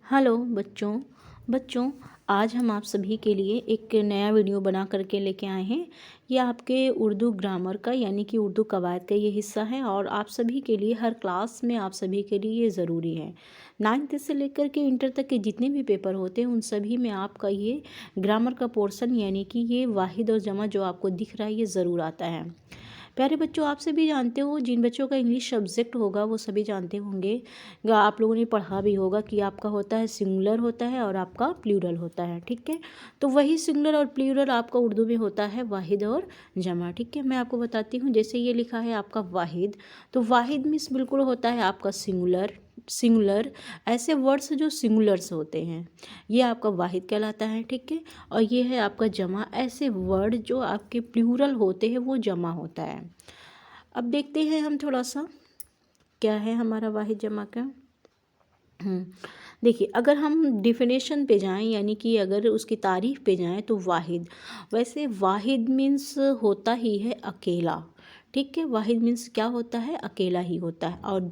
Hello बच्चों। बच्चों, आज हम आप सभी के लिए एक नया वीडियो बना करके लेके आए हैं। ये आपके उर्दू ग्रामर का यानी कि उर्दू कवायद का ये हिस्सा है और आप सभी के लिए हर क्लास में आप सभी के लिए ये ज़रूरी है। 9th से लेकर के इंटर तक के जितने भी पेपर होते हैं उन सभी में आपका ये ग्रामर का पोर्शन यानी कि ये वाहिद और जमा जो आपको दिख रहा है ये ज़रूर आता है। प्यारे बच्चों, आप सभी जानते हो, जिन बच्चों का इंग्लिश सब्जेक्ट होगा वो सभी जानते होंगे, या आप लोगों ने पढ़ा भी होगा कि आपका होता है सिंगुलर होता है और आपका प्लूरल होता है। ठीक है, तो वही सिंगुलर और प्लूरल आपका उर्दू में होता है वाहिद और जमा। ठीक है, मैं आपको बताती हूँ। जैसे ये लिखा है आपका वाहिद, तो वाहिद मीन्स बिल्कुल होता है आपका सिंगुलर ऐसे वर्ड्स जो सिंगुलर्स होते हैं ये आपका वाहिद कहलाता है। ठीक है, और ये है आपका जमा, ऐसे वर्ड जो आपके प्लूरल होते हैं वो जमा होता है। अब देखते हैं हम थोड़ा सा क्या है हमारा वाहिद जमा का। देखिए, अगर हम डिफिनेशन पे जाएं यानी कि अगर उसकी तारीफ पे जाएं तो वाहिद, वैसे वाहिद मीन्स होता ही है अकेला। ठीक है, वाहिद मीन्स क्या होता है, अकेला ही होता है। और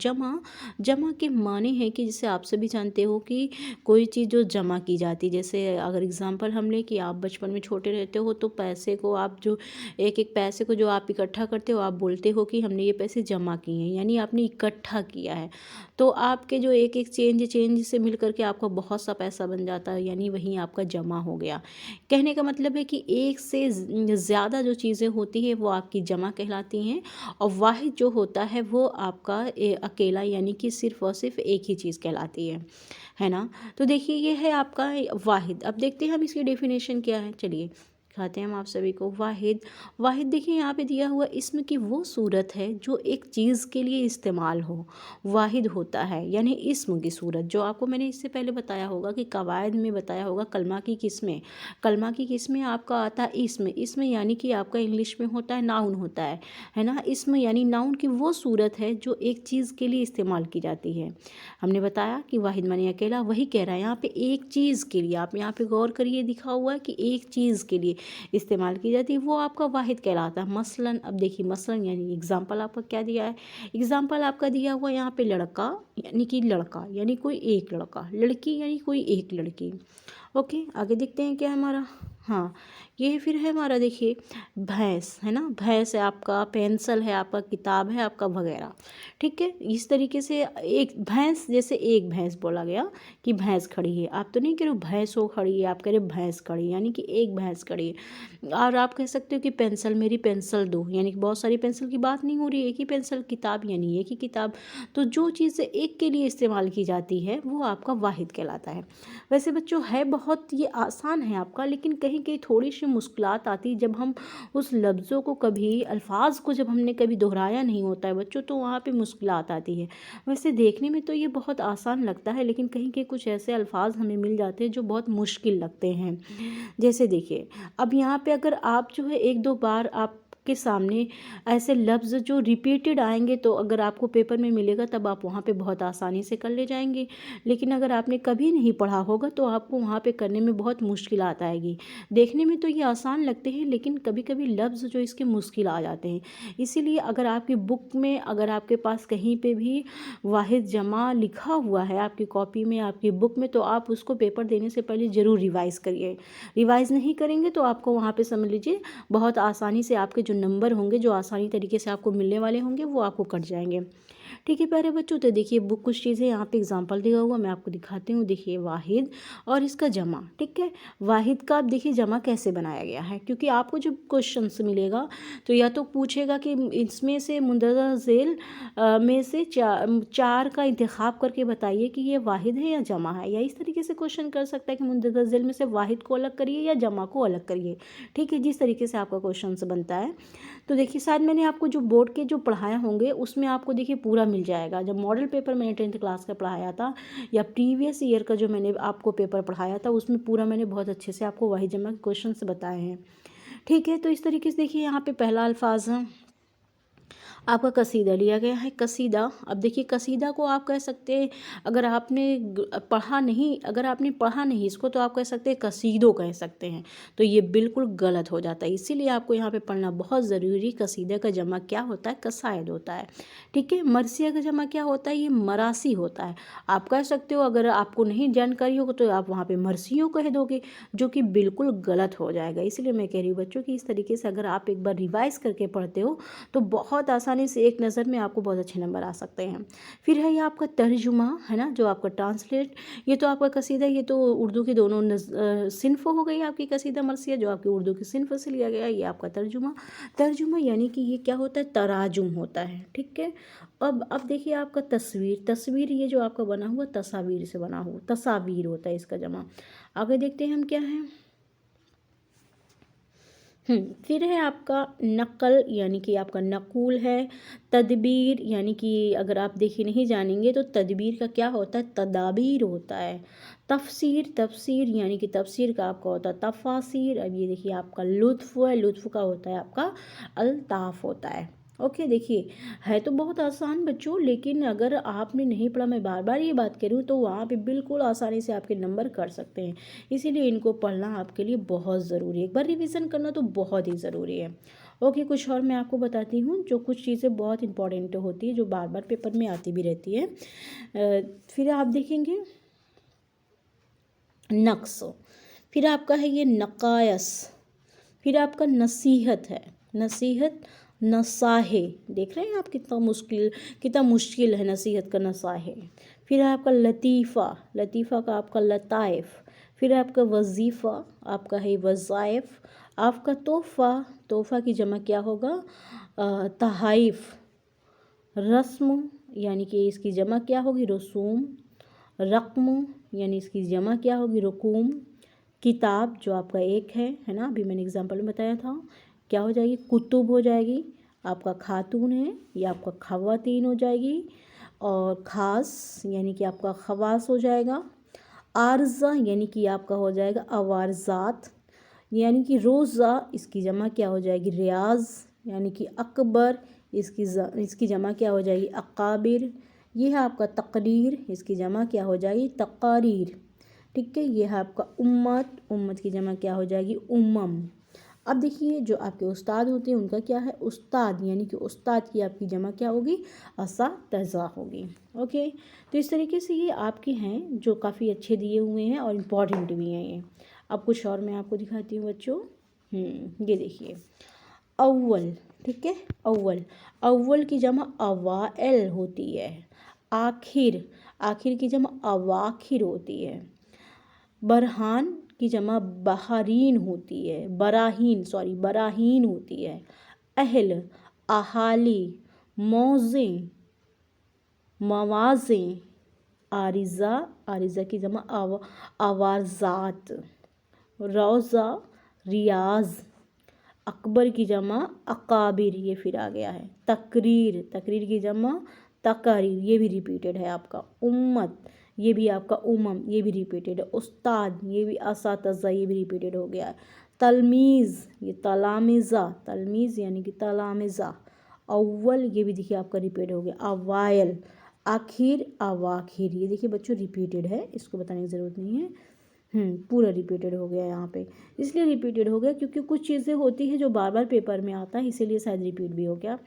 जमा के माने हैं कि जैसे आप सभी जानते हो कि कोई चीज़ जो जमा की जाती, जैसे अगर एग्जांपल हम लें कि आप बचपन में छोटे रहते हो तो पैसे को आप जो एक एक पैसे को जो आप इकट्ठा करते हो आप बोलते हो कि हमने ये पैसे जमा किए हैं, यानी आपने इकट्ठा किया है। तो आपके जो एक एक चेंज से मिल करके आपका बहुत सा पैसा बन जाता है, यानी वहीं आपका जमा हो गया। कहने का मतलब है कि एक से ज़्यादा जो चीज़ें होती है वो आपकी जमा कहलाती हैं, और वाहिद जो होता है वो आपका अकेला यानी कि सिर्फ और सिर्फ एक ही चीज़ कहलाती है ना। तो देखिए, ये है आपका वाहिद। अब देखते हैं हम इसकी डेफिनेशन क्या है। चलिए दिखाते हैं हम आप सभी को। वाहिद देखिए यहाँ पे दिया हुआ इस्म की वो सूरत है जो एक चीज़ के लिए इस्तेमाल हो, वाहिद होता है। यानी इस्म की सूरत जो आपको मैंने इससे पहले बताया होगा कि कवायद में बताया होगा कलमा की किस्में आपका आता है इस्म यानी कि आपका इंग्लिश में होता है नाउन होता है ना। इस्म यानी नाउन की वो सूरत है जो एक चीज़ के लिए इस्तेमाल की जाती है। हमने बताया कि वाहिद माने अकेला, वही कह रहा है यहाँ पे एक चीज़ के लिए। आप यहाँ पे गौर करिए, दिखा हुआ है कि एक चीज़ के लिए इस्तेमाल की जाती है वो आपका वाहिद कहलाता है। मसलन, अब देखिए मसलन यानी एग्जाम्पल आपका क्या दिया है। एग्जाम्पल आपका दिया हुआ यहाँ पे लड़का यानी कि लड़का यानी कोई एक लड़का, लड़की यानी कोई एक लड़की। ओके, आगे देखते हैं क्या है हमारा। हाँ, ये फिर है हमारा, देखिए भैंस है ना, भैंस है आपका, पेंसिल है आपका, किताब है आपका वगैरह। ठीक है, इस तरीके से एक भैंस, जैसे एक भैंस बोला गया कि भैंस खड़ी है, आप तो नहीं कह रहे हो भैंस हो खड़ी है, आप कह रहे हो भैंस खड़ी यानी कि एक भैंस खड़ी है। और आप कह सकते हो कि पेंसिल, मेरी पेंसिल दो, यानी कि बहुत सारी पेंसिल की बात नहीं हो रही, एक ही पेंसिल। किताब यानी एक ही किताब। तो जो चीज़ एक के लिए इस्तेमाल की जाती है वो आपका वाहिद कहलाता है। वैसे बच्चों है बहुत ये आसान है आपका, लेकिन कहीं कहीं थोड़ी सी मुश्किलात आती है जब हम उस लफ्ज़ों को कभी अल्फाज को जब हमने कभी दोहराया नहीं होता है बच्चों, तो वहाँ पे मुश्किलात आती है। वैसे देखने में तो ये बहुत आसान लगता है, लेकिन कहीं के कुछ ऐसे अल्फाज हमें मिल जाते हैं जो बहुत मुश्किल लगते हैं। जैसे देखिए, अब यहाँ पे अगर आप जो है एक दो बार आप के सामने ऐसे लफ्ज़ जो रिपीटेड आएंगे तो अगर आपको पेपर में मिलेगा तब आप वहाँ पे बहुत आसानी से कर ले जाएंगे। लेकिन अगर आपने कभी नहीं पढ़ा होगा तो आपको वहाँ पे करने में बहुत मुश्किलात आएगी। देखने में तो ये आसान लगते हैं लेकिन कभी कभी लफ्ज़ जो इसके मुश्किल आ जाते हैं। इसीलिए अगर आपकी बुक में, अगर आपके पास कहीं पे भी वाहिद जमा लिखा हुआ है आपकी कॉपी में, आपकी बुक में, तो आप उसको पेपर देने से पहले ज़रूर रिवाइज़ करिए। रिवाइज़ नहीं करेंगे तो आपको वहाँ पे समझ लीजिए बहुत आसानी से आपके जो नंबर होंगे, जो आसानी तरीके से आपको मिलने वाले होंगे, वो आपको कट जाएंगे। ठीक है प्यारे बच्चों, तो देखिए बुक कुछ चीज़ें यहाँ पे एग्जांपल दिया हुआ मैं आपको दिखाती हूँ। देखिए वाहिद और इसका जमा। ठीक है, वाहिद का आप देखिए जमा कैसे बनाया गया है, क्योंकि आपको जब क्वेश्चन मिलेगा तो या तो पूछेगा कि इसमें से मुंदरजा झेल में से चार का इंतखाब करके बताइए कि ये वाहिद है या जमा है, या इस तरीके से क्वेश्चन कर सकता है कि मुंदरजा झेल में से वाहिद को अलग करिए या जमा को अलग करिए। ठीक है, जिस तरीके से आपका क्वेश्चन बनता है। तो देखिए शायद मैंने आपको जो बोर्ड के जो पढ़ाया होंगे उसमें आपको देखिए पूरा मिल जाएगा। जब मॉडल पेपर मैंने 10th क्लास का पढ़ाया था या प्रीवियस ईयर का जो मैंने आपको पेपर पढ़ाया था उसमें पूरा मैंने बहुत अच्छे से आपको वाहिद जमा के क्वेश्चंस बताए हैं। ठीक है, तो इस तरीके से देखिए यहाँ पे पहला अल्फाज है आपका कसीदा लिया गया है। कसीदा, अब देखिए कसीदा को आप कह सकते हैं, अगर आपने अगर आपने पढ़ा नहीं इसको तो आप कह सकते हैं कसीदो कह सकते हैं, तो ये बिल्कुल गलत हो जाता है। इसीलिए आपको यहाँ पे पढ़ना बहुत ज़रूरी। कसीदा का जमा क्या होता है? कसायद होता है। ठीक है। मरसिया का जमा क्या होता है? ये मरासी होता है। आप कह सकते हो, अगर आपको नहीं जानकारी होगा तो आप वहाँ पे मरसियों कह दोगे, जो कि बिल्कुल गलत हो जाएगा। इसलिए मैं कह रही हूँ बच्चों कि इस तरीके से अगर आप एक बार रिवाइज करके पढ़ते हो तो बहुत आसानी से एक नज़र में आपको बहुत अच्छे नंबर आ सकते हैं। फिर है ये आपका तर्जुमा, है ना, जो आपका ट्रांसलेट। ये तो आपका कसीदा, ये तो उर्दू की दोनों सिन्फ हो गई आपकी कसीदा मरसिया, जो आपकी उर्दू की सिन्फ से लिया गया। ये आपका तर्जुमा। तर्जुमा यानी कि ये क्या होता है? तराजुम होता है। ठीक है। अब देखिए आपका तस्वीर। तस्वीर ये जो आपका बना हुआ तस्वीर से बना हुआ, तस्वीर होता है इसका जमा। आगे देखते हैं हम क्या है। फिर है आपका नकल, यानी कि आपका नकूल है। तदबीर, यानी कि अगर आप देखिए नहीं जानेंगे तो तदबीर का क्या होता है? तदाबीर होता है। तफसीर, तफसीर यानी कि तफसीर का आपका होता है तफासिर। अब ये देखिए आपका लुत्फ़ है। लुत्फ़ का होता है आपका अल्ताफ़ होता है। ओके। देखिए है तो बहुत आसान बच्चों, लेकिन अगर आपने नहीं पढ़ा, मैं बार बार ये बात करूँ, तो वहाँ पे बिल्कुल आसानी से आपके नंबर कट सकते हैं। इसीलिए इनको पढ़ना आपके लिए बहुत ज़रूरी है। एक बार रिवीजन करना तो बहुत ही ज़रूरी है। ओके। कुछ और मैं आपको बताती हूँ, जो कुछ चीज़ें बहुत इंपॉर्टेंट होती है, जो बार बार पेपर में आती भी रहती है। फिर आप देखेंगे नक्स। फिर आपका है ये नकायस। फिर आपका नसीहत है। नसीहत, नसाहे। देख रहे हैं आप कितना मुश्किल है नसीहत का नसाहे। फिर है आपका लतीफ़ा। लतीफ़ा का आपका लताइफ। फिर आपका वजीफ़ा, आपका है वज़ाइफ। आपका तोहफ़ा। तोहफ़ा की जमा क्या होगा? तहाइफ। रस्म, यानी कि इसकी जमा क्या होगी? रसूम। रक़्म, यानी इसकी जमा क्या होगी? रकूम। किताब, जो आपका एक है ना, अभी मैंने एग्जांपल में बताया था, क्या हो जाएगी? कुतुब हो जाएगी। आपका खातून है, ये आपका खवातीन हो जाएगी। और ख़ास, यानी कि आपका खवास हो जाएगा। आर्ज़ा, यानी कि आपका हो जाएगा अवारज़ात। यानी कि रोज़ा, इसकी जमा क्या हो जाएगी? रियाज। यानी कि अकबर, इसकी जमा क्या हो जाएगी? अकाबिर। ये है आपका तकरीर, इसकी जमा क्या हो जाएगी? तकारीर। ठीक है। ये है आपका उम्मत। उम्मत की जमा क्या हो जाएगी? उम्मम। अब देखिए जो आपके उस्ताद होते हैं उनका क्या है? उस्ताद, यानी कि उस्ताद की आपकी जमा क्या होगी? असातिज़ा होगी। ओके। तो इस तरीके से ये आपके हैं जो काफ़ी अच्छे दिए हुए हैं और इम्पॉर्टेंट भी हैं ये। अब कुछ और मैं आपको दिखाती हूँ बच्चों। ये देखिए अव्वल। ठीक है। अव्वल, अव्वल की जमा अवाइल होती है। आखिर, आखिर की जमा अवाखिर होती है। बरहान की जमा बहारीन होती है। बराहीन होती है। अहल, अहाली। मौज़ें, मवाज़ें। आरिज़ा, आरिज़ा की जमा आवाज़ात। रोज़ा, रियाज। अकबर की जमा अकाबिर, ये फिर आ गया है। तकरीर, तकरीर की जमा तकारीर, ये भी रिपीटेड है आपका। उम्मत, ये भी आपका उमम, ये भी रिपीटेड है। उस्ताद, ये भी असातिज़ा, ये भी रिपीटेड हो गया है। तलमीज़, ये तलामिज़ा। तलमीज़ यानी कि तलामिज़ा। अव्वल, ये भी देखिए आपका रिपीट हो गया। अवायल, आखिर, अवाखिर, ये देखिए बच्चों रिपीटेड है, इसको बताने की ज़रूरत नहीं है। पूरा रिपीटेड हो गया यहाँ पे। इसलिए रिपीटेड हो गया क्योंकि कुछ चीज़ें होती है जो बार बार पेपर में आता है, इसीलिए शायद रिपीट भी हो गया।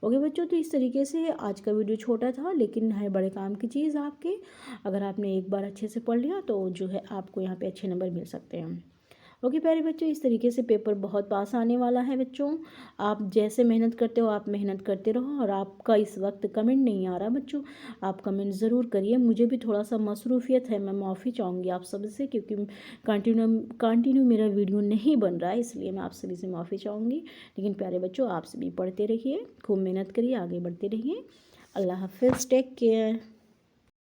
ओके बच्चों, तो इस तरीके से आज का वीडियो छोटा था लेकिन है बड़े काम की चीज़ आपके। अगर आपने एक बार अच्छे से पढ़ लिया तो जो है आपको यहाँ पे अच्छे नंबर मिल सकते हैं। ओके प्यारे बच्चों, इस तरीके से पेपर बहुत पास आने वाला है बच्चों। आप जैसे मेहनत करते हो आप मेहनत करते रहो। और आपका इस वक्त कमेंट नहीं आ रहा बच्चों, आप कमेंट ज़रूर करिए। मुझे भी थोड़ा सा मसरूफियत है, मैं माफ़ी चाहूँगी आप सबसे, क्योंकि कंटिन्यू मेरा वीडियो नहीं बन रहा है, इसलिए मैं आप सभी से माफ़ी चाहूँगी। लेकिन प्यारे बच्चों आप सभी पढ़ते रहिए, खूब मेहनत करिए, आगे बढ़ते रहिए। अल्लाह हाफिज़, टेक केयर।